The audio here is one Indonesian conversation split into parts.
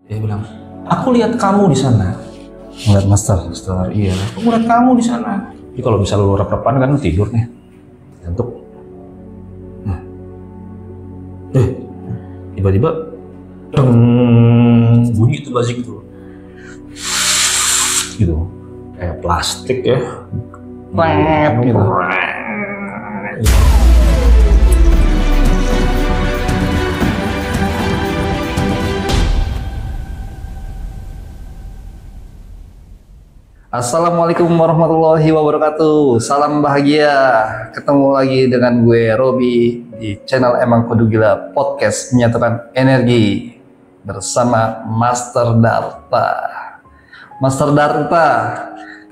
Dia bilang, aku lihat kamu di sana. Ngeliat master. Master, iya. Aku lihat kamu di sana. Jadi kalau misalnya lu rep-repan kan tidur nih, ngantuk. Tiba-tiba, bunyi itu basic itu, gitu, kayak plastik ya. Gitu. Assalamualaikum warahmatullahi wabarakatuh. Salam bahagia. Ketemu lagi dengan gue Robi di channel Emang Kudu Gila Podcast menyatukan energi bersama Master Darta. Master Darta,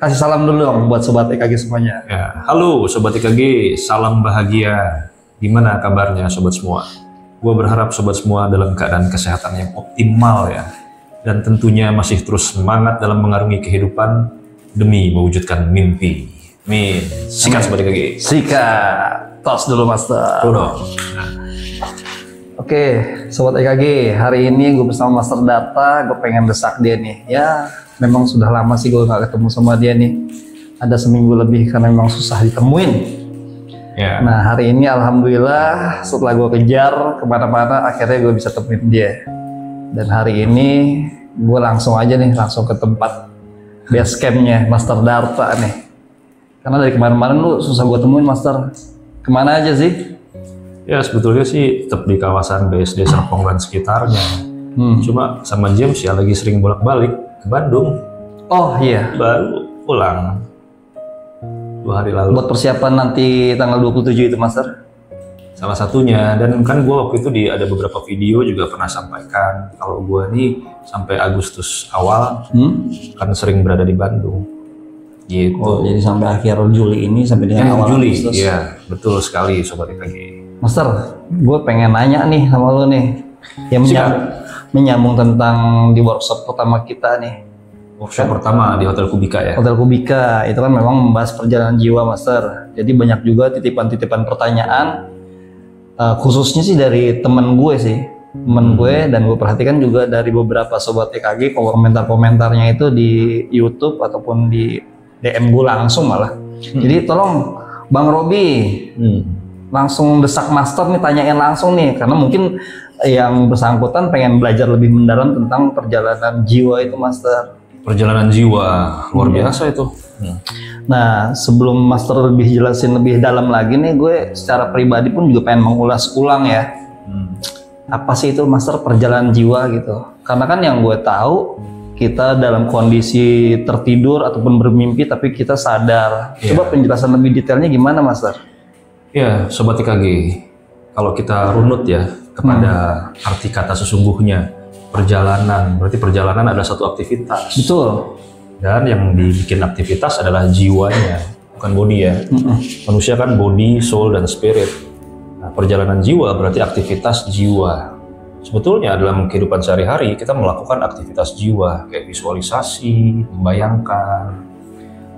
kasih salam dulu dong buat sobat EKG semuanya. Ya, halo sobat EKG, salam bahagia. Gimana kabarnya sobat semua? Gue berharap sobat semua dalam keadaan kesehatan yang optimal ya, dan tentunya masih terus semangat dalam mengarungi kehidupan demi mewujudkan mimpi. Min, sikat sobat EKG. Sikat, tos dulu Master. Tuh dong. Oke, sobat EKG, hari ini gue bersama Master Darta. Gue pengen desak dia nih. Ya, memang sudah lama sih gue gak ketemu sama dia nih. Ada seminggu lebih karena memang susah ditemuin. Ya. Nah, hari ini alhamdulillah setelah gue kejar kemana-mana, akhirnya gue bisa temuin dia. Dan hari ini gue langsung aja nih, langsung ke tempat base campnya Master Darta nih. Karena dari kemarin-kemarin lu susah gue temuin Master. Kemana aja sih? Ya sebetulnya sih tetap di kawasan BSD Serpong dan sekitarnya. Cuma sama James ya lagi sering bolak-balik ke Bandung. Oh iya. Baru pulang 2 hari lalu. Buat persiapan nanti tanggal 27 itu Master? Salah satunya, dan kan gue waktu itu ada beberapa video juga pernah sampaikan kalau gue nih sampai Agustus awal kan sering berada di Bandung gitu. Oh, jadi sampai akhir Juli ini, sampai dengan awal Juli. Agustus. Iya betul sekali sobat EKG. Master, gue pengen nanya nih sama lu nih, yang menyambung tentang di workshop pertama kita nih. Workshop pertama di Hotel Kubika ya? Hotel Kubika, itu kan memang membahas perjalanan jiwa Master. Jadi banyak juga titipan-titipan pertanyaan, khususnya sih dari temen gue sih. Temen gue, dan gue perhatikan juga dari beberapa sobat EKG, komentar-komentarnya itu di YouTube ataupun di DM gue langsung malah. Jadi tolong Bang Robi, langsung desak Master nih, tanyain langsung nih, karena mungkin yang bersangkutan pengen belajar lebih mendalam tentang perjalanan jiwa itu Master. Perjalanan jiwa luar biasa itu. Nah, sebelum Master lebih jelasin lebih dalam lagi nih, gue secara pribadi pun juga pengen mengulas ulang ya. Apa sih itu Master perjalanan jiwa gitu? Karena kan yang gue tahu, kita dalam kondisi tertidur ataupun bermimpi tapi kita sadar. Coba penjelasan lebih detailnya gimana Master? Ya, sobat EKG, kalau kita runut ya kepada arti kata sesungguhnya, perjalanan, berarti perjalanan adalah satu aktivitas. Betul. Dan yang dibikin aktivitas adalah jiwanya, bukan body ya. Manusia kan body, soul, dan spirit. Nah, perjalanan jiwa berarti aktivitas jiwa. Sebetulnya dalam kehidupan sehari-hari kita melakukan aktivitas jiwa, kayak visualisasi, membayangkan,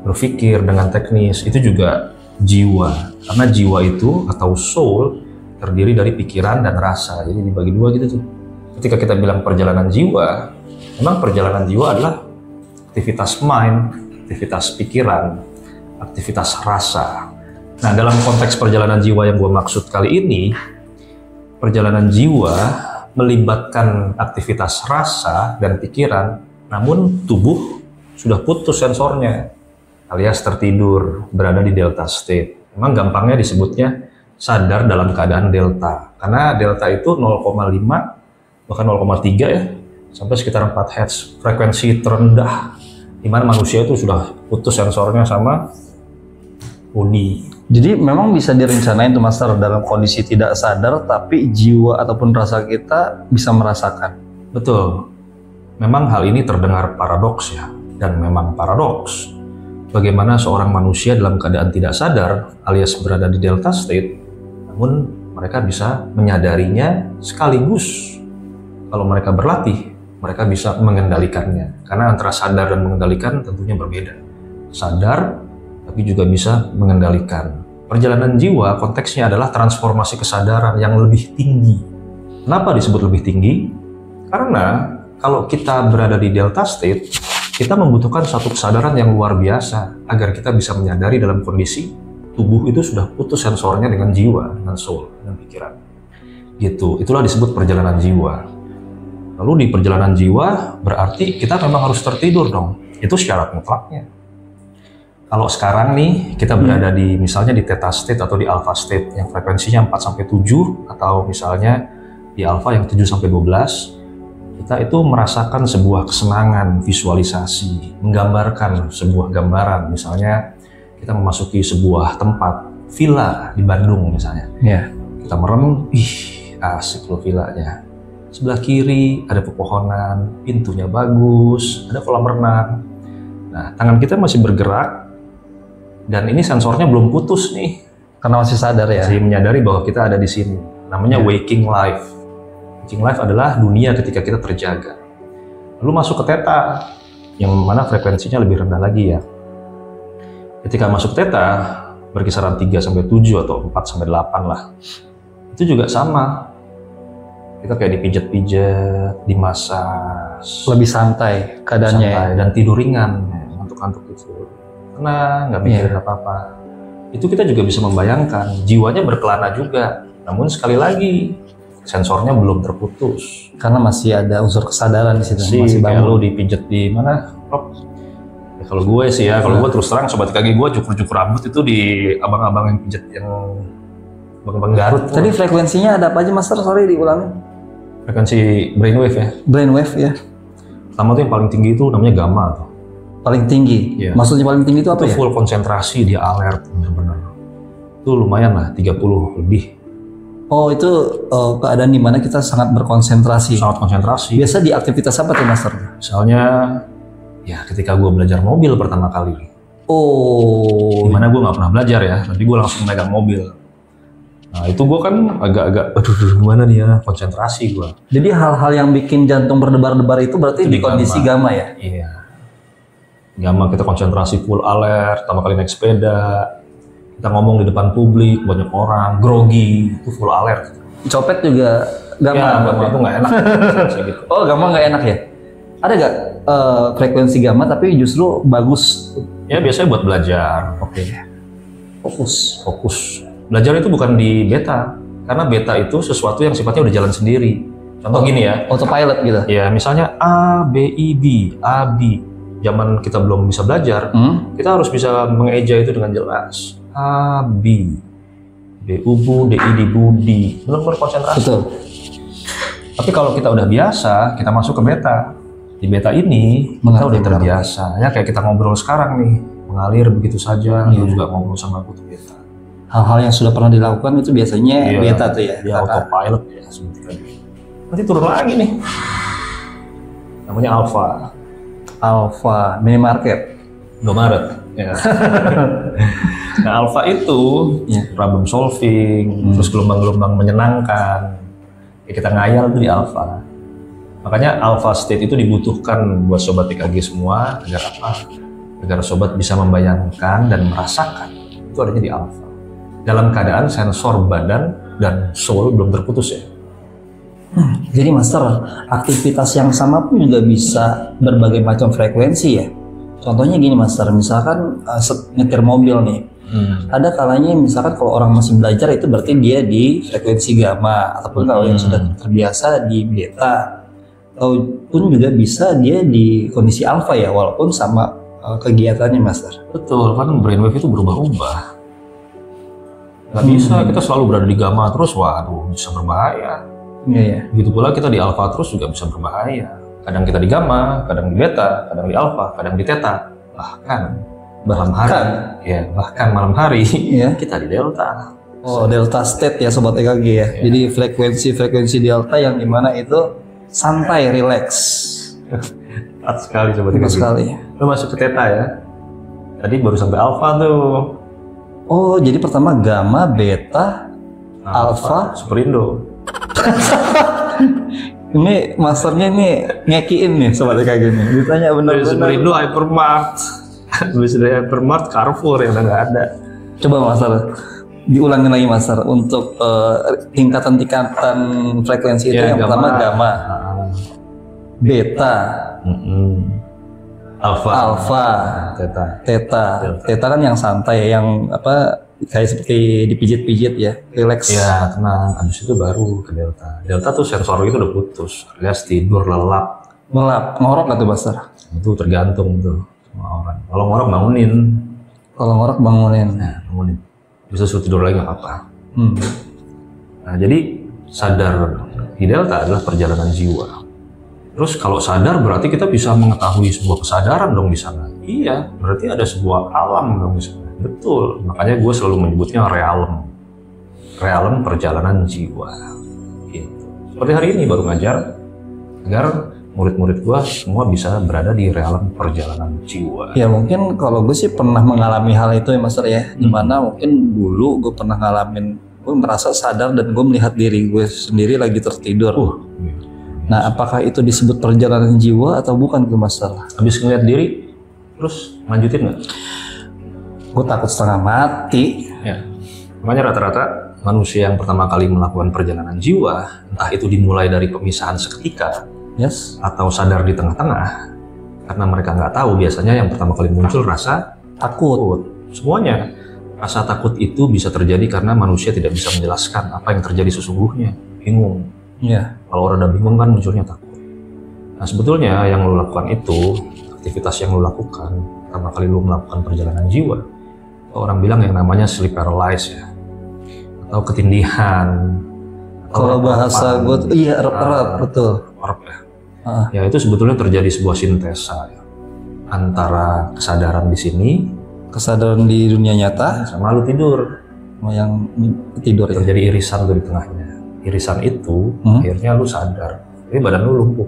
berpikir dengan teknis, itu juga jiwa. Karena jiwa itu atau soul terdiri dari pikiran dan rasa, jadi dibagi dua gitu tuh. Ketika kita bilang perjalanan jiwa, memang perjalanan jiwa adalah aktivitas mind, aktivitas pikiran, aktivitas rasa. Nah, dalam konteks perjalanan jiwa yang gue maksud kali ini, perjalanan jiwa melibatkan aktivitas rasa dan pikiran, namun tubuh sudah putus sensornya, alias tertidur, berada di delta state. Memang gampangnya disebutnya sadar dalam keadaan delta, karena delta itu 0,5 bahkan 0,3 ya, sampai sekitar 4 Hz, frekuensi terendah, di mana manusia itu sudah putus sensornya sama body. Jadi memang bisa direncanain tuh Master dalam kondisi tidak sadar, tapi jiwa ataupun rasa kita bisa merasakan. Betul. Memang hal ini terdengar paradoks ya, dan memang paradoks. Bagaimana seorang manusia dalam keadaan tidak sadar alias berada di delta state, namun mereka bisa menyadarinya sekaligus. Kalau mereka berlatih, mereka bisa mengendalikannya. Karena antara sadar dan mengendalikan tentunya berbeda. Sadar, tapi juga bisa mengendalikan. Perjalanan jiwa konteksnya adalah transformasi kesadaran yang lebih tinggi. Kenapa disebut lebih tinggi? Karena kalau kita berada di delta state, kita membutuhkan satu kesadaran yang luar biasa agar kita bisa menyadari dalam kondisi tubuh itu sudah putus sensornya dengan jiwa, dengan soul, dengan pikiran. Gitu. Itulah disebut perjalanan jiwa. Lalu di perjalanan jiwa berarti kita memang harus tertidur dong. Itu syarat mutlaknya. Kalau sekarang nih kita berada di misalnya di theta state atau di alpha state yang frekuensinya 4-7 atau misalnya di alpha yang 7-12, kita itu merasakan sebuah kesenangan, visualisasi, menggambarkan sebuah gambaran. Misalnya kita memasuki sebuah tempat, villa di Bandung misalnya. Kita merem, asik loh villanya. Sebelah kiri ada pepohonan, pintunya bagus, ada kolam renang. Nah, tangan kita masih bergerak, dan ini sensornya belum putus nih. Karena masih sadar ya? Masih menyadari bahwa kita ada di sini. Namanya waking life. Waking life adalah dunia ketika kita terjaga. Lalu masuk ke theta, yang mana frekuensinya lebih rendah lagi ya. Ketika masuk theta, berkisaran 3-7 atau 4-8 lah. Itu juga sama. Kita kayak dipijat-pijat, dimasas. Lebih santai keadaannya ya? Dan tidur ringan, ngantuk-ngantuk itu. Tenang, nggak mikirin apa-apa. Itu kita juga bisa membayangkan, jiwanya berkelana juga. Namun sekali lagi, sensornya belum terputus karena masih ada unsur kesadaran di situ. Masih bangun. Lu dipijat di mana, Rob? Ya, kalau gue sih ya, kalau gue terus terang sobat kaki gue cukur-cukur rambut itu di abang-abang yang pijat yang abang-abang Garut. Tadi frekuensinya ada apa aja, Master? Sorry diulangin. Frekuensi brainwave ya. Brainwave ya. Pertama tuh yang paling tinggi itu namanya gamma tuh. Paling tinggi. Ya. Maksudnya paling tinggi itu apa itu ya? Full konsentrasi, dia alert benar-benar. Itu lumayan lah, 30 lebih. Oh, itu keadaan di mana kita sangat berkonsentrasi. Sangat konsentrasi. Biasa di aktivitas apa tuh, Master? Misalnya, ya ketika gue belajar mobil pertama kali. Oh. Dimana gue nggak pernah belajar ya, tapi gue langsung megang mobil. Nah itu gue kan agak-agak, aduh gimana nih ya, konsentrasi gue. Jadi hal-hal yang bikin jantung berdebar-debar itu berarti itu di kondisi gamma ya? Iya. Gamma kita konsentrasi full alert, pertama kali naik sepeda. Kita ngomong di depan publik, banyak orang, grogi, itu full alert. Copet juga gamma? Ya, gamma itu nggak enak. Gitu. Oh, gamma nggak enak ya? Ada nggak frekuensi gamma tapi justru bagus? Ya, biasanya buat belajar. Oke. Fokus. Belajar itu bukan di beta, karena beta itu sesuatu yang sifatnya udah jalan sendiri. Contoh gini ya. Autopilot gitu? Ya, misalnya A, B, I, B, A, B. Zaman kita belum bisa belajar, kita harus bisa mengeja itu dengan jelas. A, B, B, ubu, D, I, D, budi, benar-benar konsentrasi. Betul. Tapi kalau kita udah biasa, kita masuk ke beta. Di beta ini, kita udah terbiasa. Ya kayak kita ngobrol sekarang nih, mengalir begitu saja, lu juga ngobrol sama aku tuh beta. Hal-hal yang sudah pernah dilakukan itu biasanya beta tuh ya? Ya, autopilot ya, sebutkan. Nanti turun lagi nih. Namanya alpha, minimarket. Indomaret. Ya. Nah, alpha itu problem solving, terus gelombang-gelombang menyenangkan. Ya, kita ngayal tuh di alpha. Makanya alpha state itu dibutuhkan buat sobat TKG semua agar apa? Agar sobat bisa membayangkan dan merasakan itu adanya di alpha. Dalam keadaan sensor badan dan soul belum terputus ya. Jadi Master, aktivitas yang sama pun juga bisa berbagai macam frekuensi ya. Contohnya gini Master, misalkan nyetir mobil nih, ada kalanya misalkan kalau orang masih belajar itu berarti dia di frekuensi gamma, ataupun kalau yang sudah terbiasa di beta, ataupun juga bisa dia di kondisi alpha ya, walaupun sama kegiatannya Master. Betul, kan brainwave itu berubah-ubah. Nggak bisa kita selalu berada di gamma terus, waduh bisa berbahaya. Iya. Begitu pula kita di alpha terus juga bisa berbahaya. Kadang kita di gamma, kadang di beta, kadang di alpha, kadang di theta, bahkan malam hari kita di delta. Oh, delta state ya sobat EKG ya. Jadi frekuensi delta yang dimana itu santai, relax. Tepat sekali sobat EKG. Tepat sekali. Lo masuk ke theta ya. Tadi baru sampai alpha tuh. Oh, jadi pertama gamma, beta, alpha, superindo. Ini masternya ini ngekiin nih sobat EKG nih. Ditanya benar-benar. Superindo hypermart. Habis dari hypermart Carrefour yang udah nggak ada. Coba Master diulangin lagi Master untuk tingkatan frekuensi itu yang pertama gamma. beta, alfa, theta. Theta kan yang santai, yang apa kayak seperti dipijit-pijit ya, relax. Ya tenang, habis itu baru ke delta. Delta tuh sensor itu udah putus, alias tidur lelap. Melap, ngorok nggak tuh Master? Itu tergantung tuh sama orang. Kalau ngorok bangunin. Kalau ngorok bangunin. Nah, bangunin. Bisa suruh tidur lagi nggak apa-apa. Nah, jadi sadar di delta adalah perjalanan jiwa. Terus kalau sadar berarti kita bisa mengetahui sebuah kesadaran dong di sana. Iya, berarti ada sebuah alam dong di sana. Betul, makanya gue selalu menyebutnya realm. Realm perjalanan jiwa. Gitu. Seperti hari ini baru ngajar agar murid-murid gue semua bisa berada di realm perjalanan jiwa. Ya mungkin kalau gue sih pernah mengalami hal itu ya Master ya. Dimana mungkin dulu gue pernah ngalamin, gue merasa sadar dan gue melihat diri gue sendiri lagi tertidur. Nah, apakah itu disebut perjalanan jiwa atau bukan ke Master? Habis ngeliat diri, terus lanjutin nggak? Gue takut setengah mati. Ya. Makanya rata-rata manusia yang pertama kali melakukan perjalanan jiwa, entah itu dimulai dari pemisahan seketika, atau sadar di tengah-tengah, karena mereka nggak tahu biasanya yang pertama kali muncul rasa takut. Semuanya. Rasa takut itu bisa terjadi karena manusia tidak bisa menjelaskan apa yang terjadi sesungguhnya. Bingung. Iya. Kalau orang udah bingung kan munculnya takut. Nah sebetulnya yang lo lakukan itu, aktivitas yang lo lakukan pertama kali lo melakukan perjalanan jiwa, orang bilang yang namanya sleep paralysis ya, atau ketindihan. Kalau bahasa gue tuh iya erep-erep, betul. Erep ya. Ya itu sebetulnya terjadi sebuah sintesa ya, antara kesadaran di sini, kesadaran di dunia nyata, sama lo tidur. Yang tidur ya. Terjadi irisan tuh di tengahnya. Irisan itu akhirnya lu sadar, tapi badan lu lumpuh.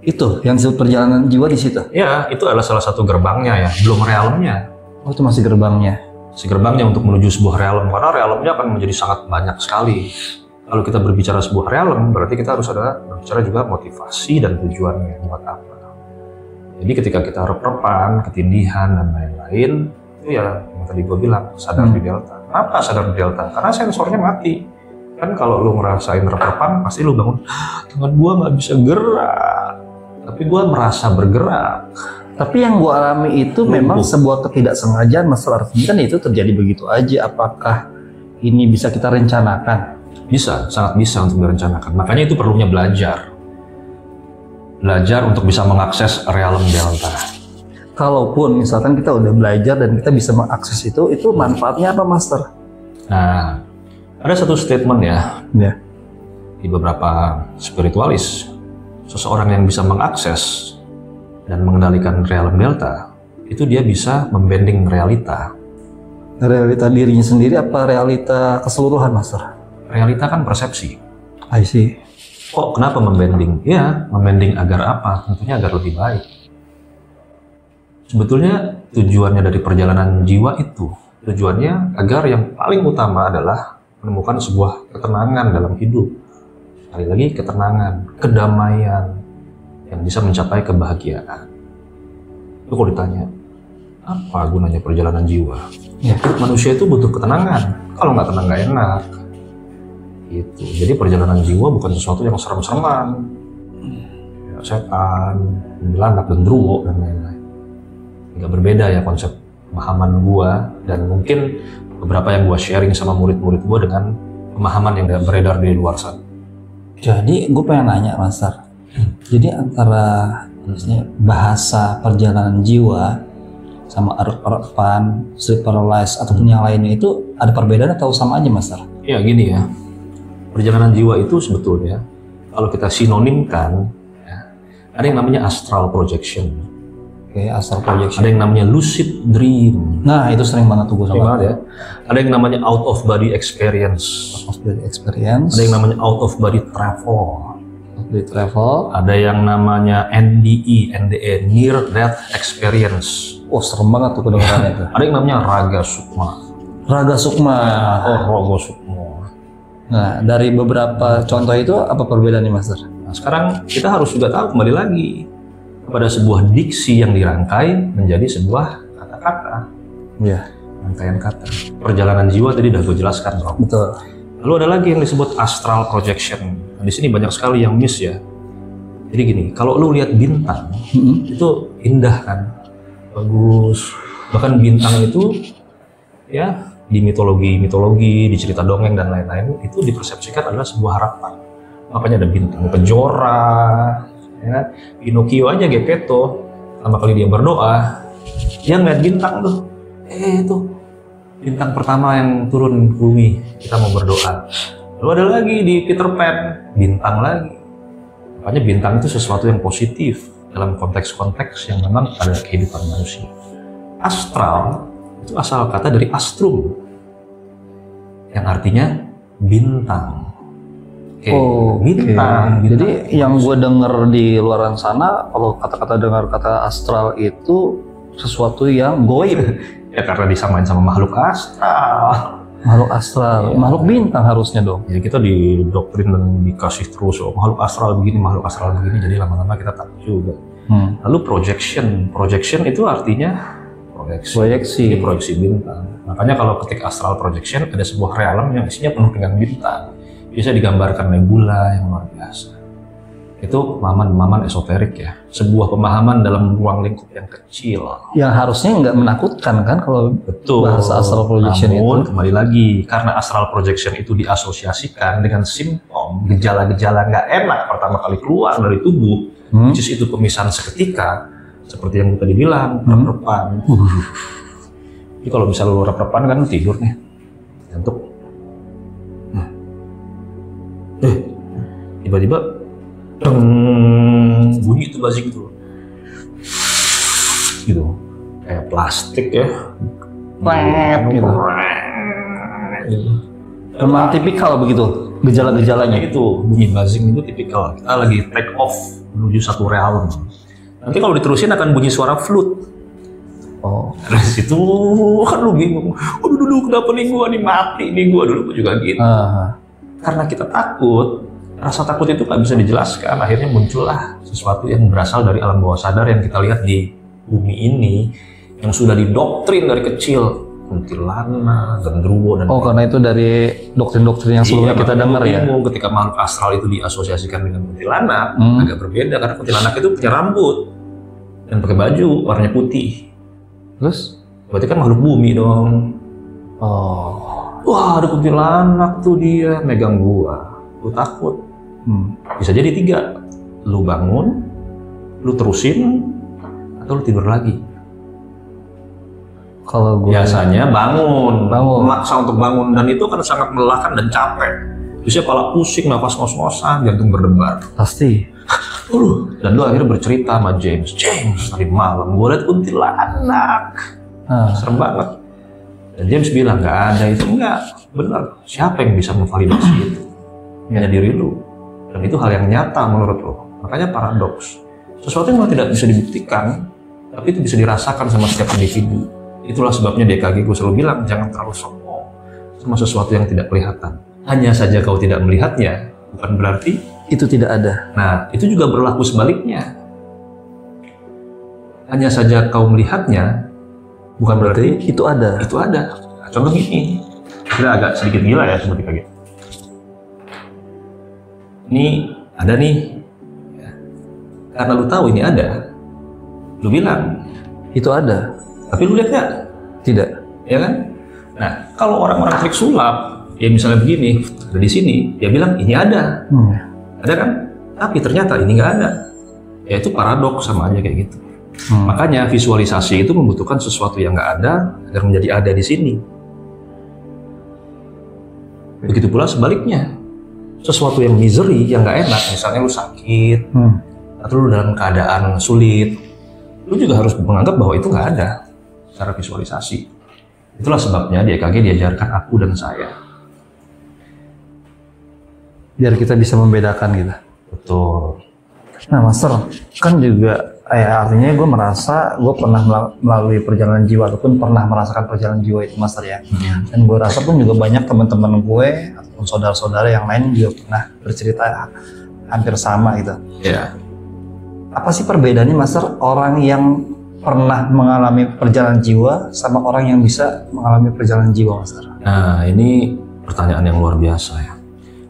Itu yang disebut perjalanan jiwa di situ. Ya, itu adalah salah satu gerbangnya ya, belum realmnya. Oh, itu masih gerbangnya. Si gerbangnya untuk menuju sebuah realm, karena realmnya akan menjadi sangat banyak sekali. Kalau kita berbicara sebuah realm, berarti kita harus ada berbicara juga motivasi dan tujuannya buat apa. Jadi ketika kita rep-repan, ketindihan dan lain-lain, itu ya yang tadi gue bilang sadar di delta. Kenapa sadar di delta? Karena sensornya mati. Kan kalau lu ngerasain rep-repan, pasti lu bangun, tangan gua nggak bisa gerak, tapi gua merasa bergerak. Tapi yang gua alami itu memang sebuah ketidaksengajaan, Master. Artinya kan itu terjadi begitu aja. Apakah ini bisa kita rencanakan? Bisa, sangat bisa untuk direncanakan. Makanya itu perlunya belajar. Belajar untuk bisa mengakses realm delta. Kalaupun misalkan kita udah belajar dan kita bisa mengakses itu manfaatnya apa, Master? Nah, ada satu statement ya, di beberapa spiritualis, seseorang yang bisa mengakses dan mengendalikan realm delta, itu dia bisa membending realita. Realita dirinya sendiri apa realita keseluruhan, Master? Realita kan persepsi. I see. Kok kenapa membending? Ya, membending agar apa? Tentunya agar lebih baik. Sebetulnya tujuannya dari perjalanan jiwa itu, tujuannya agar yang paling utama adalah menemukan sebuah ketenangan dalam hidup. Sekali lagi ketenangan, kedamaian yang bisa mencapai kebahagiaan. Itu kalau ditanya, apa gunanya perjalanan jiwa? Ya, manusia itu butuh ketenangan. Kalau nggak tenang nggak enak. Gitu. Jadi perjalanan jiwa bukan sesuatu yang serem-sereman. Ya, setan, kuntilanak, gendruwo dan lain-lain. Nggak berbeda ya konsep pemahaman gua dan mungkin beberapa yang gue sharing sama murid-murid gue dengan pemahaman yang beredar di luar sana. Jadi gue pengen nanya, Master. Jadi antara bahasa perjalanan jiwa sama erep-erepan, sleep paralysis ataupun yang lainnya itu ada perbedaan atau sama aja, Master? Ya gini ya, perjalanan jiwa itu sebetulnya kalau kita sinonimkan, ya, ada yang namanya astral projection. Astral projection. Ada yang namanya lucid dream. Nah, itu sering banget tuh gue sama. Ya. Ada yang namanya out of body experience. Out of body experience. Ada yang namanya out of body travel. Out of body travel. Ada yang namanya NDE, near death experience. Oh, serem banget tuh kedengarannya itu. Ada yang namanya raga sukma. Raga sukma. Oh, raga sukma. Nah, dari beberapa contoh itu apa perbedaannya, Master? Nah, sekarang kita harus juga tahu kembali lagi kepada sebuah diksi yang dirangkai menjadi sebuah kata-kata. Iya. Rangkaian kata. Perjalanan jiwa tadi udah gue jelaskan, Bro. Betul. Lalu ada lagi yang disebut astral projection. Nah, di sini banyak sekali yang miss ya. Jadi gini, kalau lu lihat bintang, itu indah kan, bagus. Bahkan bintang itu ya di mitologi, di cerita dongeng dan lain-lain itu dipersepsikan adalah sebuah harapan. Makanya ada bintang Kejora, ya, Pinocchio aja Geppetto, pertama kali dia berdoa, dia ngeliat bintang tuh, itu bintang pertama yang turun ke bumi, kita mau berdoa. Lalu ada lagi di Peter Pan, bintang lagi. Makanya bintang itu sesuatu yang positif dalam konteks-konteks yang memang ada kehidupan manusia. Astral itu asal kata dari astrum, yang artinya bintang. Bintang. Jadi yang gue denger di luaran sana, kalau kata-kata dengar kata astral itu sesuatu yang goib. Ya karena disamain sama makhluk astral. Makhluk astral, makhluk bintang harusnya dong. Ya kita didoktrin dan dikasih terus, makhluk astral begini, jadi lama-lama kita takut juga. Lalu projection itu artinya proyeksi. Ini proyeksi bintang. Makanya kalau ketik astral projection ada sebuah realm yang isinya penuh dengan bintang. Bisa digambarkan nebula yang luar biasa. Itu pemahaman esoterik ya. Sebuah pemahaman dalam ruang lingkup yang kecil. Yang harusnya nggak menakutkan kan kalau betul. Bahasa astral projection. Namun, itu. Kembali lagi, karena astral projection itu diasosiasikan dengan simptom, gejala-gejala nggak enak pertama kali keluar dari tubuh, which is itu pemisahan seketika, seperti yang tadi bilang, rep-repan. Jadi kalau misalnya lu rep-repan kan tidur nih, ngantuk. Tiba-tiba bunyi itu basic itu gitu, kayak plastik ya, gitu. Memang tipikal begitu gejala-gejalanya. Itu bunyi buzzing itu tipikal. Kita lagi take off menuju satu realm. Nanti kalau diterusin akan bunyi suara flute. Dari situ kan lu bingung. Aduh dulu kenapa nih gua mati nih gua dulu juga gitu. Karena kita takut. Rasa takut itu nggak bisa dijelaskan, akhirnya muncullah sesuatu yang berasal dari alam bawah sadar yang kita lihat di bumi ini, yang sudah didoktrin dari kecil, kuntilanak, genderuwo, dan karena itu dari doktrin-doktrin yang sebelumnya kita dengar ya. Ketika makhluk astral itu diasosiasikan dengan kuntilanak, agak berbeda karena kuntilanak itu punya rambut dan pakai baju warnanya putih. Terus? Berarti kan makhluk bumi dong. Wah, ada kuntilanak tuh dia megang gua takut. Bisa jadi 3, lu bangun, lu terusin, atau lu tidur lagi. Kalau gue biasanya bangun, maksa untuk bangun, dan itu kan sangat melelahkan dan capek. Bisa kepala pusing, nafas ngos-ngosan, jantung berdebar. Pasti. Dan lu akhirnya bercerita sama James, tadi malam gue liat kuntilanak, serem banget. Dan James bilang nggak ada itu, enggak, benar. Siapa yang bisa memvalidasi itu? Hanya diri lu. Dan itu hal yang nyata menurut lo. Makanya paradoks. Sesuatu yang tidak bisa dibuktikan, tapi itu bisa dirasakan sama setiap individu. Itulah sebabnya DKG gue selalu bilang, jangan terlalu sombong sama sesuatu yang tidak kelihatan. Hanya saja kau tidak melihatnya, bukan berarti itu tidak ada. Nah, itu juga berlaku sebaliknya. Hanya saja kau melihatnya, bukan berarti itu ada. Itu ada. Nah, contoh ini, kita agak sedikit gila ya seperti kayak ini ada nih, ya. Karena lu tahu ini ada, lu bilang itu ada, tapi lu lihat nggak? Tidak, ya kan? Nah, kalau orang-orang trik sulap, ya misalnya begini, ada di sini, dia bilang ini ada, ada kan? Tapi ternyata ini nggak ada, ya itu paradoks, sama aja kayak gitu. Makanya visualisasi itu membutuhkan sesuatu yang nggak ada agar menjadi ada di sini. Begitu pula sebaliknya. Sesuatu yang misery, yang nggak enak, misalnya lu sakit, atau lu dalam keadaan sulit, lu juga harus menganggap bahwa itu nggak ada secara visualisasi. Itulah sebabnya di EKG diajarkan aku dan saya. Biar kita bisa membedakan gitu. Betul. Nah, Master, kan juga artinya gue merasa gue pernah melalui perjalanan jiwa ataupun pernah merasakan perjalanan jiwa itu, Master ya. Dan gue rasa pun juga banyak teman-teman gue ataupun saudara-saudara yang lain juga pernah bercerita hampir sama gitu. Iya. Apa sih perbedaannya, Master, orang yang pernah mengalami perjalanan jiwa sama orang yang bisa mengalami perjalanan jiwa, Master? Nah, ini pertanyaan yang luar biasa ya.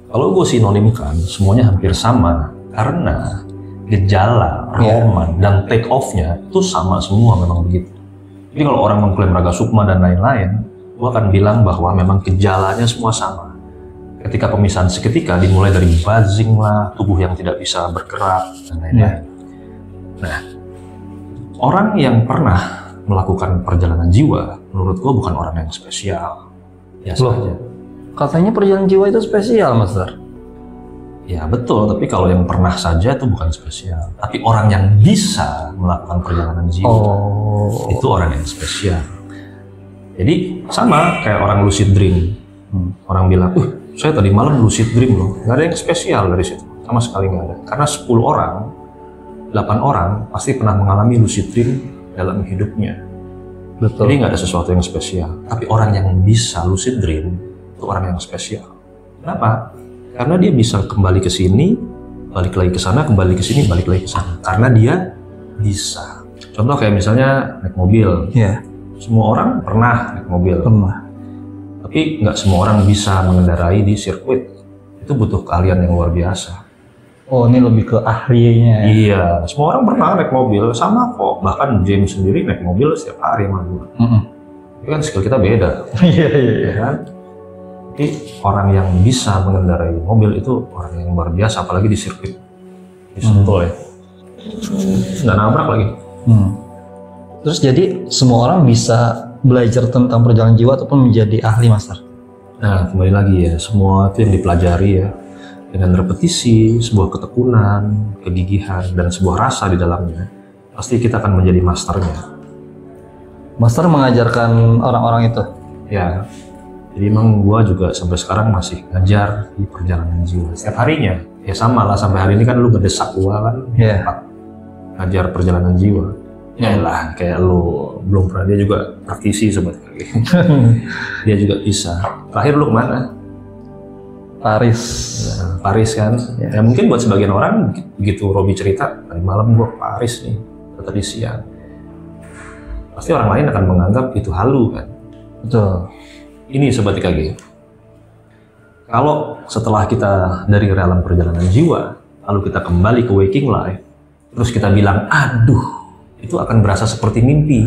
Kalau gue sinonimkan, semuanya hampir sama karena gejala, roman, dan take off-nya itu sama semua memang begitu. Jadi kalau orang mengklaim raga sukma dan lain-lain, gue akan bilang bahwa memang gejalanya semua sama. Ketika pemisahan seketika dimulai dari buzzing lah, tubuh yang tidak bisa bergerak, dan lain-lain. Nah, orang yang pernah melakukan perjalanan jiwa, menurut gue bukan orang yang spesial. Biasa aja. Katanya perjalanan jiwa itu spesial, Master. Ya betul, tapi kalau yang pernah saja itu bukan spesial. Tapi orang yang bisa melakukan perjalanan jiwa, itu orang yang spesial. Jadi sama kayak orang lucid dream. Orang bilang, saya tadi malam lucid dream loh. Gak ada yang spesial dari situ, sama sekali gak ada. Karena 10 orang, 8 orang pasti pernah mengalami lucid dream dalam hidupnya. Betul. Jadi nggak ada sesuatu yang spesial. Tapi orang yang bisa lucid dream itu orang yang spesial. Kenapa? Karena dia bisa kembali ke sini, balik lagi ke sana, kembali ke sini, balik lagi ke sana. Karena dia bisa. Contoh kayak misalnya naik mobil. Iya. Semua orang pernah naik mobil. Pernah. Tapi nggak semua orang bisa mengendarai di sirkuit. Itu butuh keahlian yang luar biasa. Oh, ini lebih ke ahlinya ya? Iya, semua orang pernah naik mobil, sama kok. Bahkan James sendiri naik mobil setiap hari sama gue. Itu kan skill kita beda. Iya. Kan? Tapi orang yang bisa mengendarai mobil itu orang yang luar biasa, apalagi di sirkuit. Di Sentul ya. Nggak nabrak lagi. Terus jadi semua orang bisa belajar tentang perjalanan jiwa ataupun menjadi ahli, Master? Nah, kembali lagi ya, semua itu yang dipelajari ya. Dengan repetisi, sebuah ketekunan, kegigihan, dan sebuah rasa di dalamnya, pasti kita akan menjadi masternya. Master mengajarkan orang-orang itu? Ya, jadi emang gua juga sampai sekarang masih ngajar di perjalanan jiwa. Setiap harinya, ya sama lah, sampai hari ini kan lu ngedesak gua kan, ngajar perjalanan jiwa. Ya lah, kayak lu belum pernah, dia juga praktisi sobat kali. Dia juga bisa. Terakhir lu kemana? Paris. Ya, Paris kan. Ya mungkin buat sebagian orang begitu Robi cerita, tadi malam gua ke Paris nih, tadi siang. Pasti orang lain akan menganggap itu halu kan. Betul. Ini sobat IKG. Kalau setelah kita dari realam perjalanan jiwa, lalu kita kembali ke waking life, terus kita bilang aduh, itu akan berasa seperti mimpi.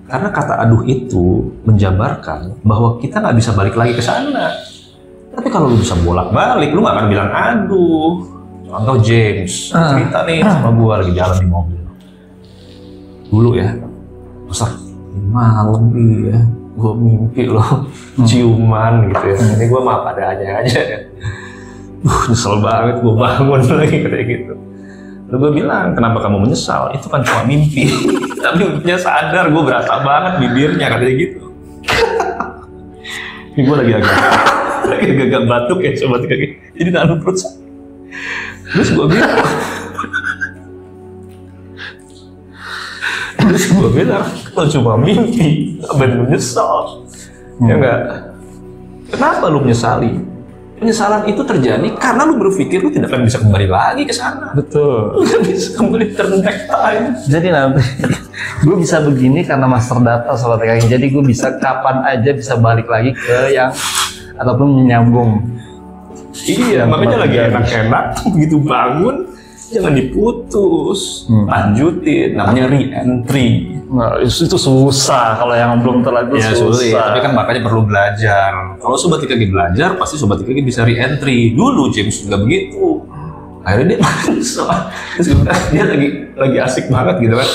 Karena kata aduh itu menjabarkan bahwa kita nggak bisa balik lagi ke sana. Tapi kalau lu bisa bolak-balik, lu nggak akan bilang aduh. Contoh James, cerita nih sama gua lagi jalan di mobil. Dulu ya, besar malam ya, gua mimpi loh, ciuman gitu ya. Ini gua mah padanya aja ya. Nyesel banget gua bangun lagi kayak gitu. Lalu gue bilang, kenapa kamu menyesal? Itu kan cuma mimpi. Tapi mimpinya sadar, gue berasa banget bibirnya, katanya gitu. Ini gue lagi agak batuk ya, sobat kaki. Jadi nahan perut saya. Terus gue bilang, kalau cuma mimpi, abang menyesal. Ya enggak? Kenapa lu menyesali? Penyesalan itu terjadi karena lu berpikir lu tidak akan bisa kembali lagi ke sana. Betul. Lu gak bisa kembali turn back time. Jadi nanti gue bisa begini karena master data sobat kaki. Jadi gue bisa kapan aja bisa balik lagi ke yang ataupun menyambung. Iya, makanya lagi enak-enak begitu bangun jangan diputus, lanjutin. Namanya re-entry. Nah, itu susah kalau yang belum terlalu ya, susah. Tapi kan makanya perlu belajar. Kalau sobat IKG belajar, pasti sobat IKG bisa re-entry. Dulu James juga begitu. Akhirnya dia terus dia lagi asik banget gitu kan.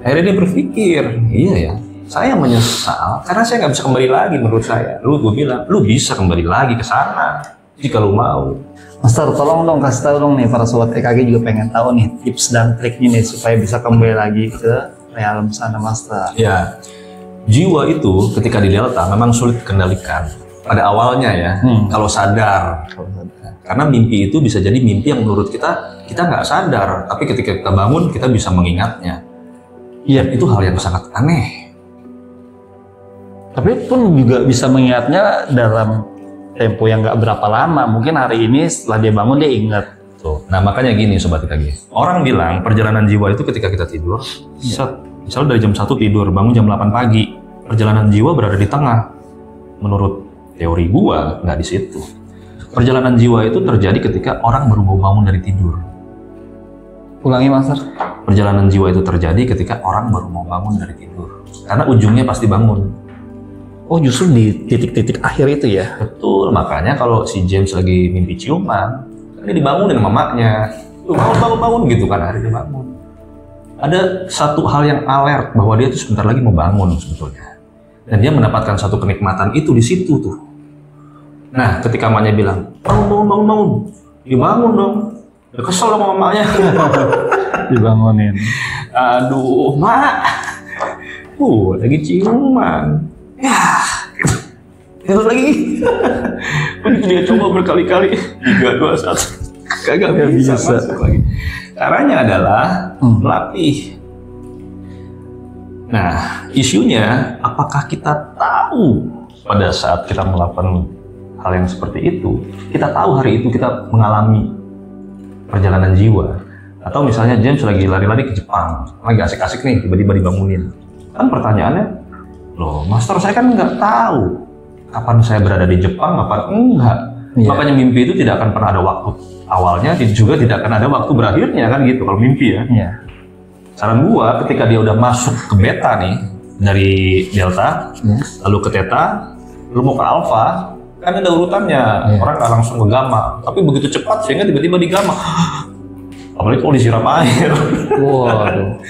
Akhirnya dia berpikir, iya ya, saya menyesal karena saya nggak bisa kembali lagi menurut saya. Lu gue bilang, lu bisa kembali lagi ke sana jika lu mau. Master, tolong dong kasih tahu dong nih para sobat EKG juga pengen tahu nih tips dan triknya nih supaya bisa kembali lagi ke realam sana, Master. Ya, jiwa itu ketika di delta memang sulit dikendalikan pada awalnya ya. Kalau sadar, karena mimpi itu bisa jadi mimpi yang menurut kita nggak sadar, tapi ketika kita bangun kita bisa mengingatnya. Iya, itu hal yang sangat aneh. Tapi pun juga bisa mengingatnya dalam tempo yang nggak berapa lama. Mungkin hari ini setelah dia bangun dia ingat. Tuh. Nah makanya gini sobat IKG. Orang bilang perjalanan jiwa itu ketika kita tidur, misalnya dari jam 1 tidur, bangun jam 8 pagi, perjalanan jiwa berada di tengah. Menurut teori gua nggak di situ. Perjalanan jiwa itu terjadi ketika orang baru mau bangun dari tidur. Ulangi Master. Perjalanan jiwa itu terjadi ketika orang baru mau bangun dari tidur. Karena ujungnya pasti bangun. Oh justru di titik-titik akhir itu ya? Betul, makanya kalau si James lagi mimpi ciuman, dia dibangunin sama maknya. Bangun gitu kan, akhirnya dia bangun. Ada satu hal yang alert bahwa dia tuh sebentar lagi mau bangun sebetulnya. Dan dia mendapatkan satu kenikmatan itu di situ tuh. Nah, ketika maknya bilang, bangun. Dibangun dong. Udah kesel sama mamanya. Dibangunin. Aduh, mak. Lagi ciuman. Ya. Terus lagi. Begitu dia coba berkali-kali. 3, 2, 1. Kagak bisa masuk lagi. Caranya adalah melatih. Nah, isunya apakah kita tahu pada saat kita melakukan hal yang seperti itu, kita tahu hari itu kita mengalami perjalanan jiwa. Atau misalnya James lagi lari-lari ke Jepang, lagi asik-asik nih, tiba-tiba dibangunin. Kan pertanyaannya, loh Master saya kan nggak tahu kapan saya berada di Jepang, kapan enggak. Yeah. Makanya mimpi itu tidak akan pernah ada waktu awalnya, juga tidak akan ada waktu berakhirnya kan gitu kalau mimpi ya. Yeah. Saran gua ketika dia udah masuk ke beta nih, dari delta, lalu ke theta, lu mau ke alpha, kan ada urutannya, orang nggak langsung ke gamma, tapi begitu cepat sehingga tiba-tiba di gamma. Apalagi kalau disiram air. Waduh.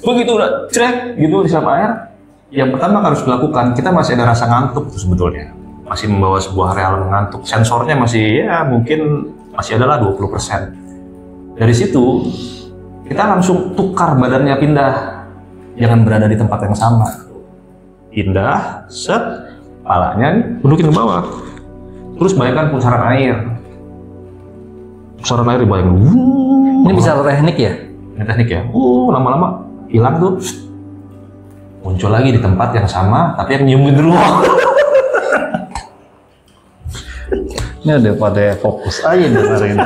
Begitu udah cek gitu disiram air, yang pertama harus dilakukan, kita masih ada rasa ngantuk tuh sebetulnya. Masih membawa sebuah real mengantuk, sensornya masih ya mungkin masih adalah 20%. Dari situ, kita langsung tukar badannya, pindah. Jangan berada di tempat yang sama. Pindah, set, kepalanya dudukin ke bawah. Terus bayangkan pusaran air. Pusaran air dibayangkan. Ini bisa teknik ya? Ini teknik ya. Lama-lama hilang tuh. Muncul lagi di tempat yang sama, tapi yang nyium genderuwo. Ini udah pada fokus aja dasar ini.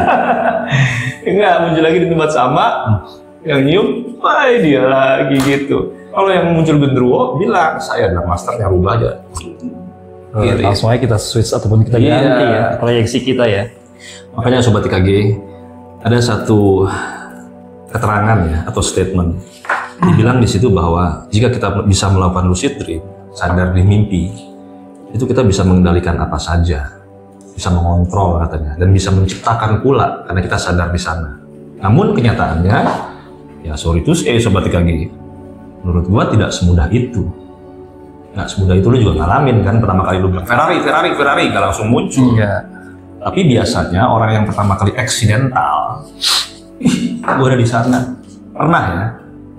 Enggak, muncul lagi di tempat sama, yang nyium, dia lagi gitu. Kalau yang muncul genderuwo, bilang, saya adalah masternya, rubah aja. Gitu, langsung aja kita switch ataupun kita ganti ya, proyeksi kita ya. Makanya Sobat IKG, ada satu keterangan ya, atau statement. Dibilang di situ bahwa jika kita bisa melakukan lucid dream, sadar di mimpi, itu kita bisa mengendalikan apa saja, bisa mengontrol katanya, dan bisa menciptakan pula karena kita sadar di sana. Namun kenyataannya, ya sorry to say Sobat IKG, menurut gua tidak semudah itu. Nggak semudah itu, lu juga ngalamin kan, pertama kali lu bilang Ferrari, nggak langsung muncul. Enggak. Tapi biasanya orang yang pertama kali accidental, gua ada di sana, pernah ya.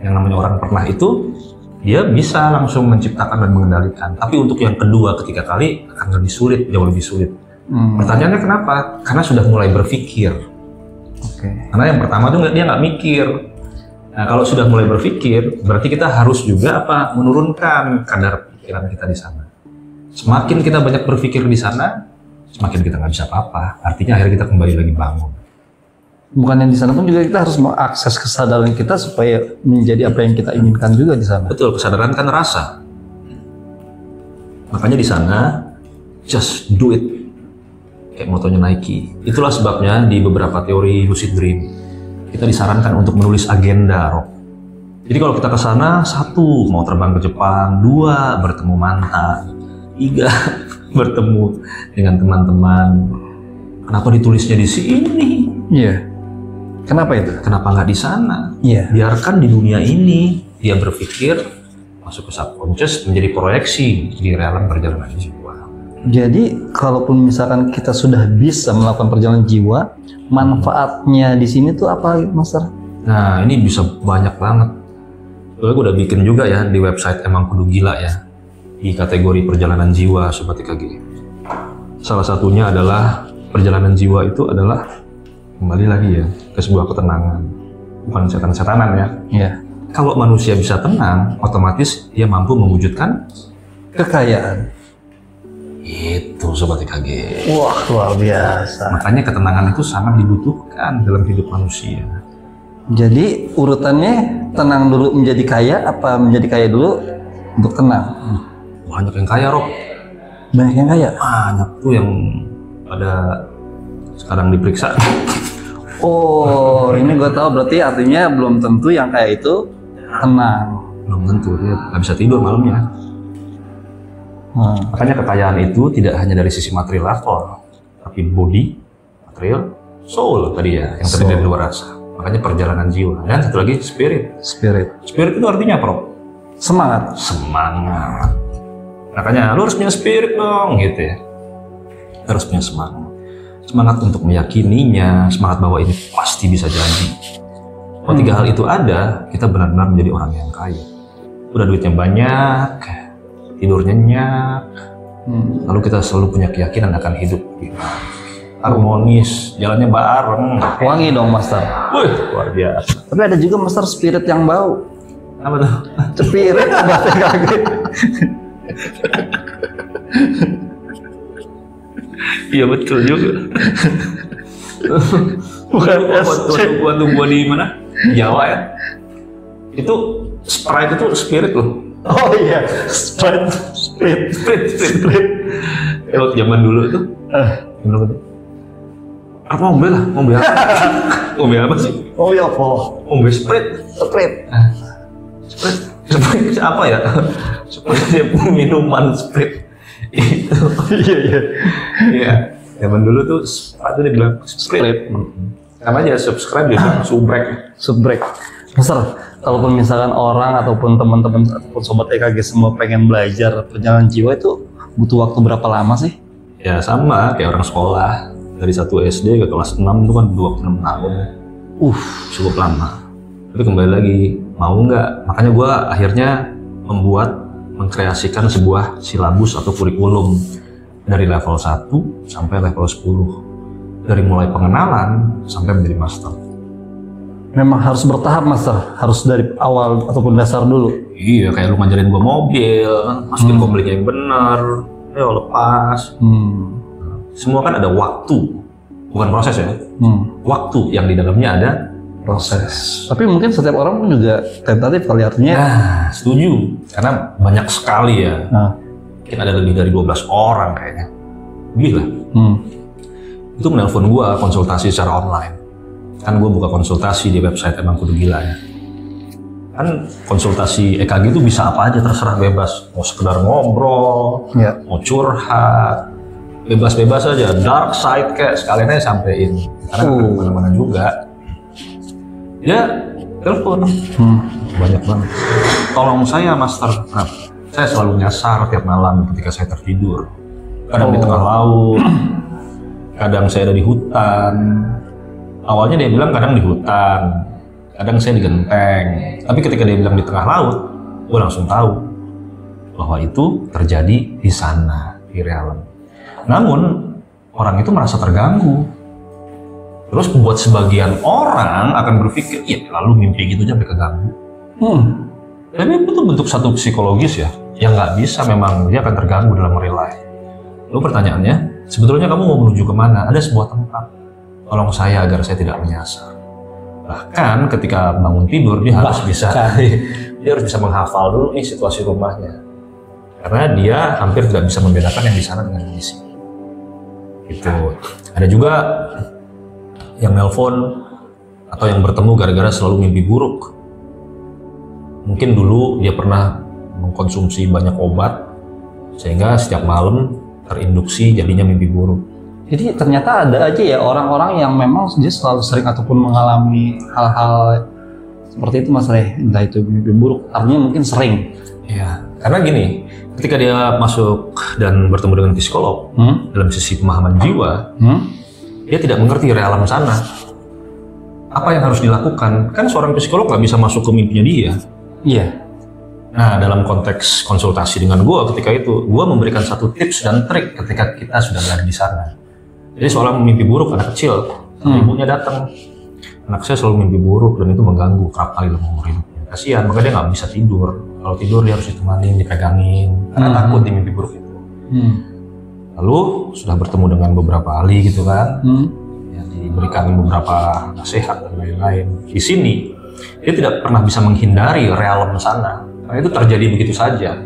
Yang namanya orang pernah itu, dia bisa langsung menciptakan dan mengendalikan. Tapi untuk yang kedua, ketiga kali akan lebih sulit, jauh lebih sulit. Pertanyaannya kenapa? Karena sudah mulai berpikir. Karena yang pertama tuh dia nggak mikir. Nah, kalau sudah mulai berpikir, berarti kita harus juga menurunkan kadar pikiran kita di sana. Semakin kita banyak berpikir di sana, semakin kita nggak bisa apa-apa. Artinya akhirnya kita kembali lagi bangun. Bukan yang di sana pun juga kita harus mengakses kesadaran kita supaya menjadi apa yang kita inginkan juga di sana. Betul, kesadaran kan rasa. Makanya di sana, just do it. Kayak motonya Nike. Itulah sebabnya di beberapa teori lucid dream, kita disarankan untuk menulis agenda, Rob. Jadi kalau kita ke sana, 1, mau terbang ke Jepang, 2, bertemu mantan, 3, bertemu dengan teman-teman. Kenapa ditulisnya di sini? Iya. Kenapa itu? Kenapa nggak di sana? Iya. Biarkan di dunia ini dia berpikir, masuk ke subconscious, menjadi proyeksi di realm perjalanan jiwa. Jadi, kalaupun misalkan kita sudah bisa melakukan perjalanan jiwa, manfaatnya di sini tuh apa, Master? Nah, ini bisa banyak banget. Soalnya gue udah bikin juga ya di website Emang Kudu Gila ya, di kategori perjalanan jiwa, Sobat IKG. Salah satunya adalah perjalanan jiwa itu adalah kembali lagi ya ke sebuah ketenangan, bukan setan-setanan ya. Iya. Kalau manusia bisa tenang, otomatis dia mampu mewujudkan Kekayaan. Itu Sobat IKG. Wah, luar biasa. Makanya ketenangan itu sangat dibutuhkan dalam hidup manusia. Jadi urutannya tenang dulu menjadi kaya, apa menjadi kaya dulu untuk tenang? Banyak yang kaya, Rob. Banyak yang kaya? Banyak tuh yang pada sekarang diperiksa. Oh, ini gue tahu berarti artinya belum tentu yang kayak itu tenang. Belum tentu, dia nggak bisa tidur malamnya. Makanya kekayaan itu tidak hanya dari sisi material level, tapi body, material, soul tadi ya, yang terdiri dari 2 rasa. Makanya perjalanan jiwa. Dan satu lagi spirit. Spirit itu artinya apa, Rob? Semangat. Makanya lu harus punya spirit dong, gitu ya. Harus punya semangat. Semangat untuk meyakininya, semangat bahwa ini pasti bisa jadi. Kalau 3 hal itu ada, kita benar-benar menjadi orang yang kaya. Udah duitnya banyak, tidur nyenyak, lalu kita selalu punya keyakinan akan hidup harmonis, jalannya bareng. Wangi dong, Master. Wih, luar biasa. Tapi ada juga, Master, spirit yang bau. Apa tuh? Spirit bahasa kaget. Iya betul juga. Bukan waktu gua di mana? Jawa ya. Itu Sprite itu spirit loh. Oh iya, Sprite. Kalau zaman dulu tuh, apa mobil lah? Mobil apa? Mobil apa sih? Oh iya, Mobil Sprite. Sprite apa ya? Sprite minuman Sprite. Itu. Iya. Zaman dulu tuh Sprite itu dibilang Sprite. Sama aja subscribe dia subrek. Master, kalaupun misalkan orang ataupun teman-teman ataupun sobat EKG semua pengen belajar perjalanan jiwa itu butuh waktu berapa lama sih? Ya sama kayak orang sekolah, dari 1 SD ke kelas 6 itu kan 26 tahun. Cukup lama. Tapi kembali lagi, mau nggak? Makanya gue akhirnya mengkreasikan sebuah silabus atau kurikulum dari level 1 sampai level 10. Dari mulai pengenalan sampai menjadi master. Memang harus bertahap, Master. Harus dari awal ataupun dasar dulu. Iya, kayak lu ngajarin gua mobil, masukin kompleknya yang benar, ayo lepas. Semua kan ada waktu, bukan proses ya. Waktu yang di dalamnya ada proses. Tapi mungkin setiap orang pun juga tentatif kali artinya. Setuju. Karena banyak sekali ya. Mungkin ada lebih dari 12 orang kayaknya. Lebih lah. Itu menelpon gua konsultasi secara online. Kan gue buka konsultasi di website Emang Kudu Gila ya. Kan konsultasi EKG itu bisa apa aja, terserah, bebas. Mau sekedar ngobrol, mau curhat, bebas-bebas aja. Dark side kayak sekalian aja sampein. Karena kan kemana-mana juga. Ya, telepon. Banyak banget. Tolong saya, Master. Nah, saya selalu nyasar tiap malam ketika saya tertidur. Kadang di tengah laut, kadang saya ada di hutan. Awalnya dia bilang kadang di hutan, kadang saya di genteng. Tapi ketika dia bilang di tengah laut, gue langsung tahu bahwa itu terjadi di sana, di realm. Namun, orang itu merasa terganggu. Terus buat sebagian orang akan berpikir, iya lalu mimpi gitu aja sampai keganggu. Tapi itu bentuk satu psikologis ya, yang nggak bisa, memang dia akan terganggu dalam relay. Lalu pertanyaannya, sebetulnya kamu mau menuju kemana? Ada sebuah tempat. Tolong saya agar saya tidak menyasar. Bahkan ketika bangun tidur dia harus bisa menghafal dulu nih situasi rumahnya. Karena dia hampir tidak bisa membedakan yang di sana dengan yang di sini. Gitu. Ada juga yang nelpon atau yang bertemu gara-gara selalu mimpi buruk. Mungkin dulu dia pernah mengkonsumsi banyak obat sehingga setiap malam terinduksi jadinya mimpi buruk. Jadi ternyata ada aja ya orang-orang yang memang dia selalu sering ataupun mengalami hal-hal seperti itu, Mas Reh. Entah itu mimpi buruk, artinya mungkin sering. Iya, karena gini, ketika dia masuk dan bertemu dengan psikolog dalam sisi pemahaman jiwa, dia tidak mengerti realam sana. Apa yang harus dilakukan? Kan seorang psikolog nggak bisa masuk ke mimpinya dia. Iya. Nah, dalam konteks konsultasi dengan gue ketika itu, gue memberikan satu tips dan trik ketika kita sudah berada di sana. Jadi seorang mimpi buruk, anak kecil, ibunya datang. Anak saya selalu mimpi buruk dan itu mengganggu kerap kali dalam umur hidupnya. Kasihan, maka dia nggak bisa tidur. Kalau tidur dia harus ditemanin, dipegangin, karena takut di mimpi buruk itu. Lalu sudah bertemu dengan beberapa ahli gitu kan, ya, diberikan beberapa nasihat dan lain-lain. Di sini dia tidak pernah bisa menghindari realm sana, karena itu terjadi begitu saja.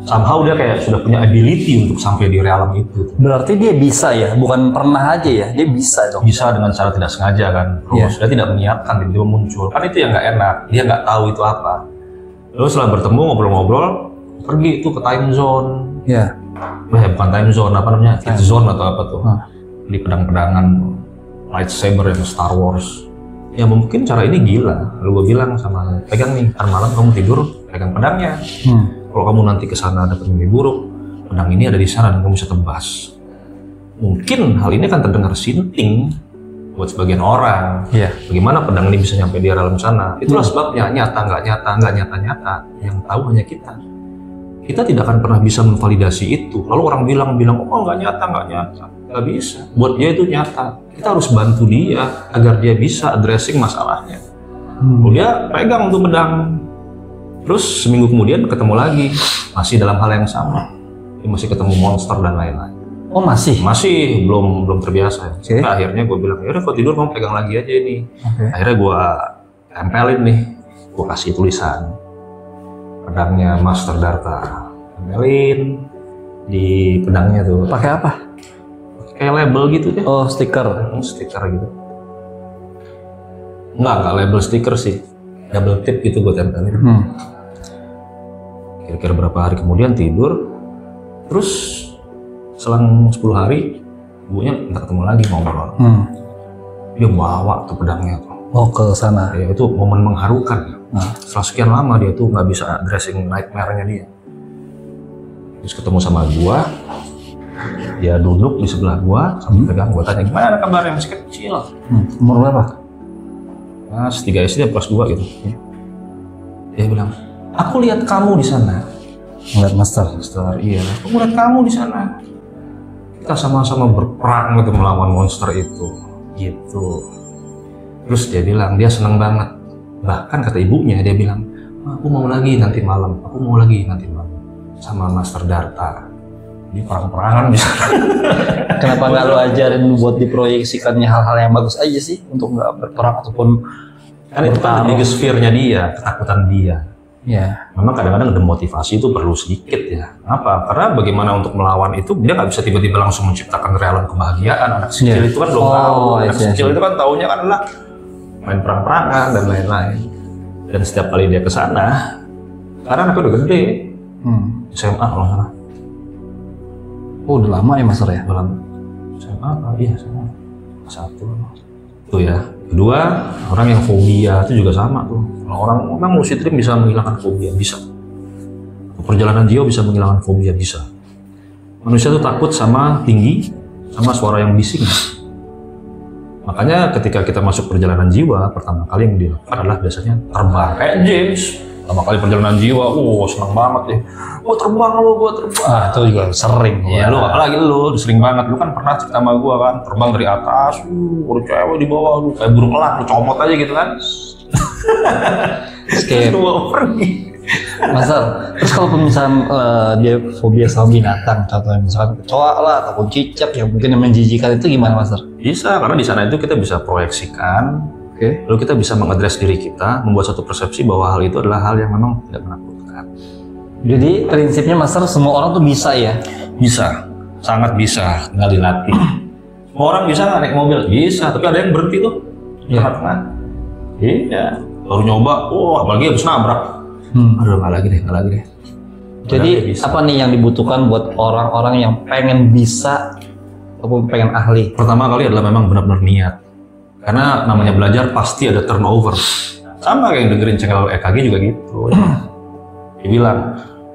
somehow dia kayak sudah punya ability untuk sampai di realm itu. Berarti dia bisa ya, bukan pernah aja ya, dia bisa dong. Bisa dengan cara tidak sengaja kan, terus dia tidak menyiapkan, tiba-tiba muncul. Kan itu yang nggak enak, dia nggak tahu itu apa. Lalu setelah bertemu ngobrol-ngobrol, pergi itu ke time zone. Iya. Bukan time zone, apa namanya? Hit zone atau apa tuh? Di pedang-pedangan, lightsaber yang Star Wars. Ya mungkin cara ini gila. Lalu gue bilang sama, pegang nih, ntar malam kamu tidur, pegang pedangnya. Kalau kamu nanti ke sana dapat mimpi buruk, pedang ini ada di sana dan kamu bisa tebas. Mungkin hal ini kan terdengar sinting buat sebagian orang. Bagaimana pedang ini bisa nyampe di realm sana? Itulah sebabnya nyata nggak nyata. Yang tahu hanya kita. Kita tidak akan pernah bisa memvalidasi itu. Lalu orang bilang, oh nggak nyata. Nggak bisa. Buat dia itu nyata. Kita harus bantu dia agar dia bisa addressing masalahnya. Dia pegang tuh pedang. Terus seminggu kemudian ketemu lagi, masih dalam hal yang sama. Dia masih ketemu monster dan lain-lain. Oh masih? Masih, belum terbiasa. Nah, akhirnya gue bilang, yaudah kalau tidur kamu pegang lagi aja ini. Akhirnya gue tempelin nih, gue kasih tulisan. Pedangnya Master Darta. Tempelin di pedangnya tuh. Pakai apa? Kayak label gitu deh. Oh, stiker. Stiker gitu. Enggak label stiker sih. Double tip gitu gue tempelin. Kira-kira berapa hari kemudian tidur. Terus selang 10 hari, ibunya minta ketemu lagi ngobrol. Dia bawa tuh pedangnya tuh. Oh, ke sana. Ya, itu momen mengharukan. Setelah sekian lama dia tuh nggak bisa addressing nightmare-nya dia. Terus ketemu sama gua, dia duduk di sebelah gua, sambil pegang. Gua tanya, gimana kabarnya? Masih kecil. Umur berapa? Mas 3 SD plus 2 gitu. Dia bilang, aku lihat kamu di sana. Ngeliat Master, iya. Aku lihat kamu di sana. Kita sama-sama berperang gitu melawan monster itu. Gitu. Terus dia bilang, dia seneng banget. Bahkan kata ibunya, dia bilang, aku mau lagi nanti malam. Sama Master Darta. Ini perang-perangan bisa. Kenapa nggak lo ajarin buat diproyeksikannya hal-hal yang bagus aja sih? Untuk nggak berperang ataupun kan itu kan biggest fear-nya dia, ketakutan dia. Ya. Memang kadang-kadang demotivasi itu perlu sedikit ya. Apa? Karena bagaimana untuk melawan itu, dia nggak bisa tiba-tiba langsung menciptakan realm kebahagiaan. Anak kecil itu kan belum tahu. Anak kecil itu kan taunya kan adalah main perang-perangan dan lain-lain. Dan setiap kali dia ke sana, karena anaknya udah gede, SMA kalau nggak salah. Oh, udah lama ya Master ya? Udah lama. SMA, iya SMA. Satu. Itu ya. Kedua, orang yang fobia itu juga sama tuh. Kalau orang lucid dream bisa menghilangkan fobia, bisa. Perjalanan jiwa bisa menghilangkan fobia, bisa. Manusia tuh takut sama tinggi, sama suara yang bising. Makanya ketika kita masuk perjalanan jiwa, pertama kali yang dilakukan adalah biasanya terbang. Kayak James, pertama kali perjalanan jiwa, senang banget deh. Gua terbang. Itu juga sering. Ya, lu apalagi lu sering banget. Lu kan pernah cerita sama gua kan, terbang dari atas, ada cewek di bawah, lu kayak burung elang, lu comot aja gitu kan. Kayak pergi. Master, terus kalau misalnya dia fobia sama binatang, contohnya misalkan kecoa lah ataupun cicak yang mungkin menjijikan, itu gimana Master? Bisa, karena di sana itu kita bisa proyeksikan, lalu kita bisa mengadres diri kita, membuat satu persepsi bahwa hal itu adalah hal yang memang tidak menakutkan. Jadi prinsipnya Master, semua orang tuh bisa ya? Bisa, sangat bisa, tinggal dilatih. Semua orang bisa nggak naik mobil? Bisa, tapi ada yang berhenti tuh di tengah-tengah. Iya, baru nyoba, apalagi habis nabrak. Aduh, nggak lagi deh. Jadi apa nih yang dibutuhkan buat orang-orang yang pengen bisa ataupun pengen ahli? Pertama kali adalah memang benar-benar niat. Karena namanya belajar pasti ada turnover. Sama kayak yang dengerin channel EKG juga gitu. Dia bilang,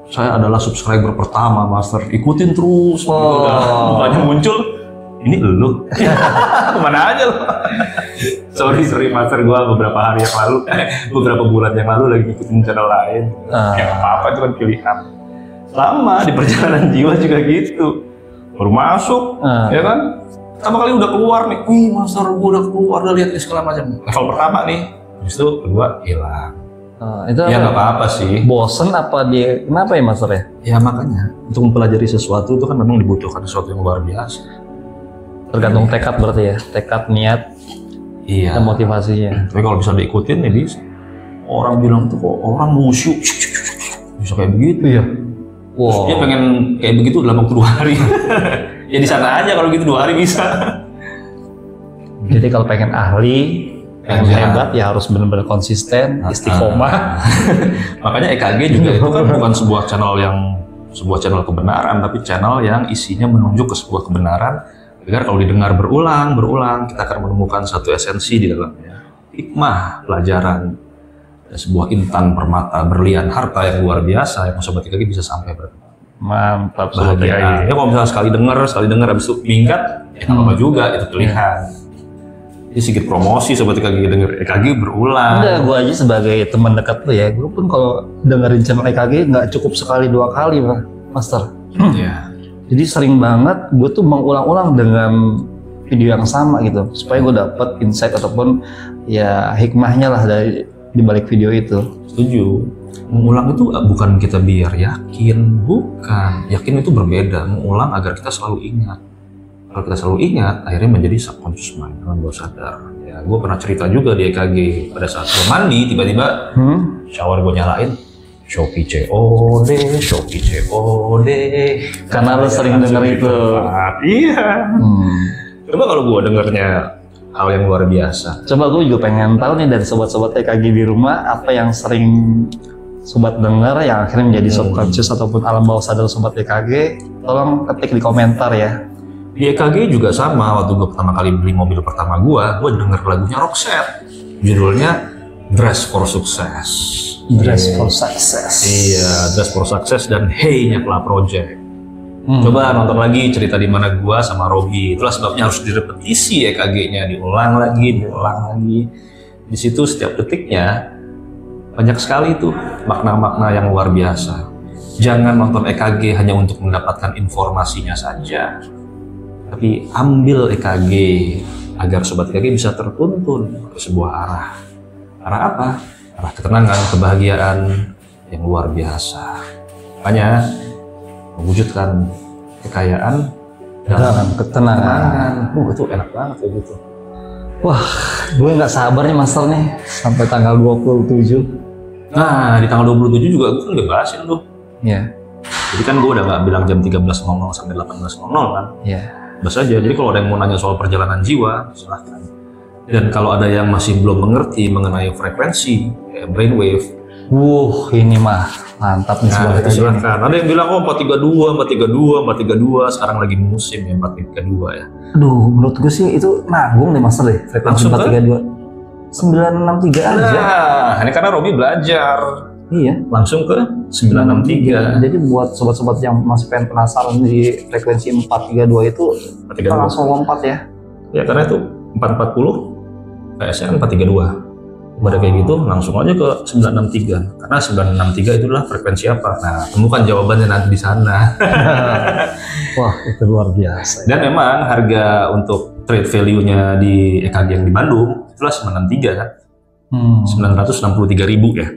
saya adalah subscriber pertama Master, ikutin terus. Banyak muncul, ini elu. Kemana aja lo? Sorry Master, gua beberapa hari yang lalu, beberapa bulan yang lalu lagi ikutin channel lain. Ya apa-apa, itu kan pilihan. Sama di perjalanan jiwa juga gitu. Baru masuk, ya kan? Pertama kali udah keluar nih, wih Master, gua udah keluar, udah lihat segala macam. Level pertama nih, habis itu kedua hilang. Itu ya nggak apa-apa sih. Bosen apa dia? Kenapa ya Master ya? Ya makanya untuk mempelajari sesuatu itu kan memang dibutuhkan sesuatu yang luar biasa. Tergantung tekad berarti ya, tekad, niat, dan motivasinya. Tapi kalau bisa diikutin ya bisa. Orang bilang tuh kok orang musyuk bisa kayak begitu ya. Wow. Dia pengen kayak begitu dalam waktu 2 hari. Ya di sana aja kalau gitu 2 hari bisa. Jadi kalau pengen ahli, pengen hebat ya harus benar-benar konsisten, istiqomah. Makanya EKG juga itu kan bukan sebuah channel kebenaran, tapi channel yang isinya menunjuk ke sebuah kebenaran agar kalau didengar berulang, kita akan menemukan satu esensi di dalamnya. Hikmah, pelajaran, sebuah intan permata berlian harta yang luar biasa yang Sobat EKG bisa sampai Mantap, Sobat bahagia. Ya kalau misalnya sekali dengar habis itu minggat, ya nggak apa juga, itu pilihan. Jadi sedikit promosi Sobat EKG denger EKG berulang. Udah, gue aja sebagai teman dekat lu ya, gue pun kalau dengerin channel EKG nggak cukup sekali 2 kali, Master. Ya. Jadi sering banget gue tuh mengulang-ulang dengan video yang sama gitu, supaya gue dapet insight ataupun ya hikmahnya lah dari di balik video itu. Setuju. Mengulang itu bukan kita biar yakin, bukan. Yakin itu berbeda. Mengulang agar kita selalu ingat. Kalau kita selalu ingat, akhirnya menjadi subconscious mind, dalam bawah sadar. Ya, gue pernah cerita juga di EKG pada saat gue mandi, tiba-tiba shower gue nyalain, Shopee COD. Karena lo sering denger itu. Iya. Coba kalau gue dengernya hal yang luar biasa. Coba gue juga pengen tahu nih dari sobat-sobat EKG di rumah, apa yang sering sobat dengar yang akhirnya menjadi subconscious ataupun alam bawah sadar sobat EKG. Tolong ketik di komentar ya. Di EKG juga sama, waktu gue pertama kali beli mobil pertama gue denger lagunya Roxette. Judulnya Dress for Success. Dress for Success. Iya, Dress for Success dan Hey-nya Club Project. Coba nonton lagi cerita di mana gua sama Robi. Itulah sebabnya harus direpetisi EKG-nya, diulang lagi. Di situ setiap detiknya banyak sekali tuh makna-makna yang luar biasa. Jangan nonton EKG hanya untuk mendapatkan informasinya saja, tapi ambil EKG agar sobat EKG bisa tertuntun ke sebuah arah. Arah apa? Arah ketenangan, kebahagiaan yang luar biasa. Makanya mewujudkan kekayaan dalam ketenangan. Itu enak banget kayak gitu. Wah, gue nggak sabar nih Master nih sampai tanggal 27. Nah, di tanggal 27 juga gue kan bebasin tuh. Iya. Jadi kan gue udah nggak bilang jam 13.00 sampai 18.00 kan. Iya. Bebas aja. Jadi kalau ada yang mau nanya soal perjalanan jiwa, silahkan. Dan kalau ada yang masih belum mengerti mengenai frekuensi, brainwave, ini mah mantap nih nah, silahkan. Ada yang bilang, oh 432, sekarang lagi musim ya 432 ya. Aduh, menurut gue sih itu nanggung deh Master deh, frekuensi 432. 963 aja. Nah, ini karena Robi belajar. Iya. Langsung ke 963. Jadi buat sobat-sobat yang masih pengen penasaran di frekuensi 432 itu, kita langsung lompat ya. Ya, karena itu 440, PSN 432. Pada kayak gitu langsung aja ke 963 karena 963 itulah frekuensi apa. Nah, temukan jawabannya nanti di sana. Wah, itu luar biasa. Dan memang harga untuk trade value-nya di EKG yang di Bandung itulah 963 kan. 963.000 ya.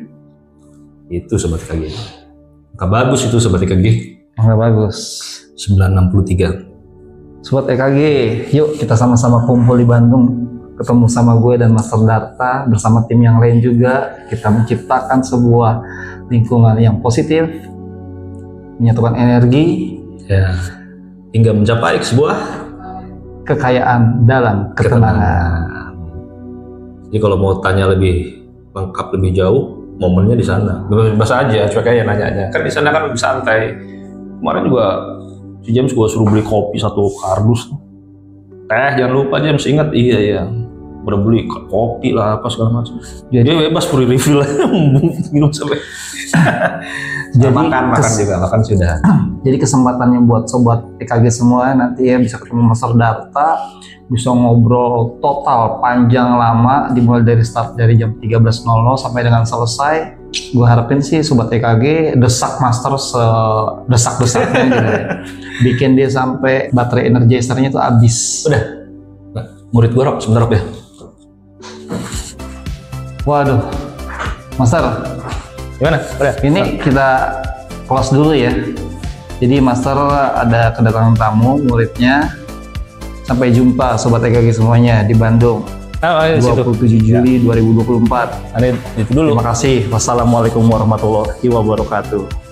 Itu sobat EKG. Maka bagus itu sobat EKG. Nggak bagus. 963. Sobat EKG, yuk kita sama-sama kumpul di Bandung. Ketemu sama gue dan Master Darta bersama tim yang lain juga, kita menciptakan sebuah lingkungan yang positif, menyatukan energi ya, hingga mencapai sebuah kekayaan dalam ketenangan. Jadi kalau mau tanya lebih lengkap, lebih jauh, momennya di sana. Bebas aja, cuek aja nanya-nya. Kan di sana kan lebih santai. Kemarin juga si James gue suruh beli kopi 1 kardus. Jangan lupa James, ingat, iya. Udah beli kopi lah apa segala macam. Jadi bebas free refill minum sampai. Jadi makan juga, makan sudah. Jadi kesempatannya buat sobat EKG semua nanti ya bisa ketemu Master Darta, bisa ngobrol total panjang lama dimulai dari start dari jam 13.00 sampai dengan selesai. Gue harapin sih sobat EKG desak Master sedesak-desaknya gitu ya. Bikin dia sampai baterai energizernya itu habis. Udah. Nah, murid gue Rob, sebentar Rob ya. Waduh, Master. Gimana? Udah. Ini kita close dulu ya. Jadi Master ada kedatangan tamu muridnya. Sampai jumpa sobat EKG semuanya di Bandung. 27 Juli 2024. Ada itu dulu. Terima kasih. Wassalamualaikum warahmatullahi wabarakatuh.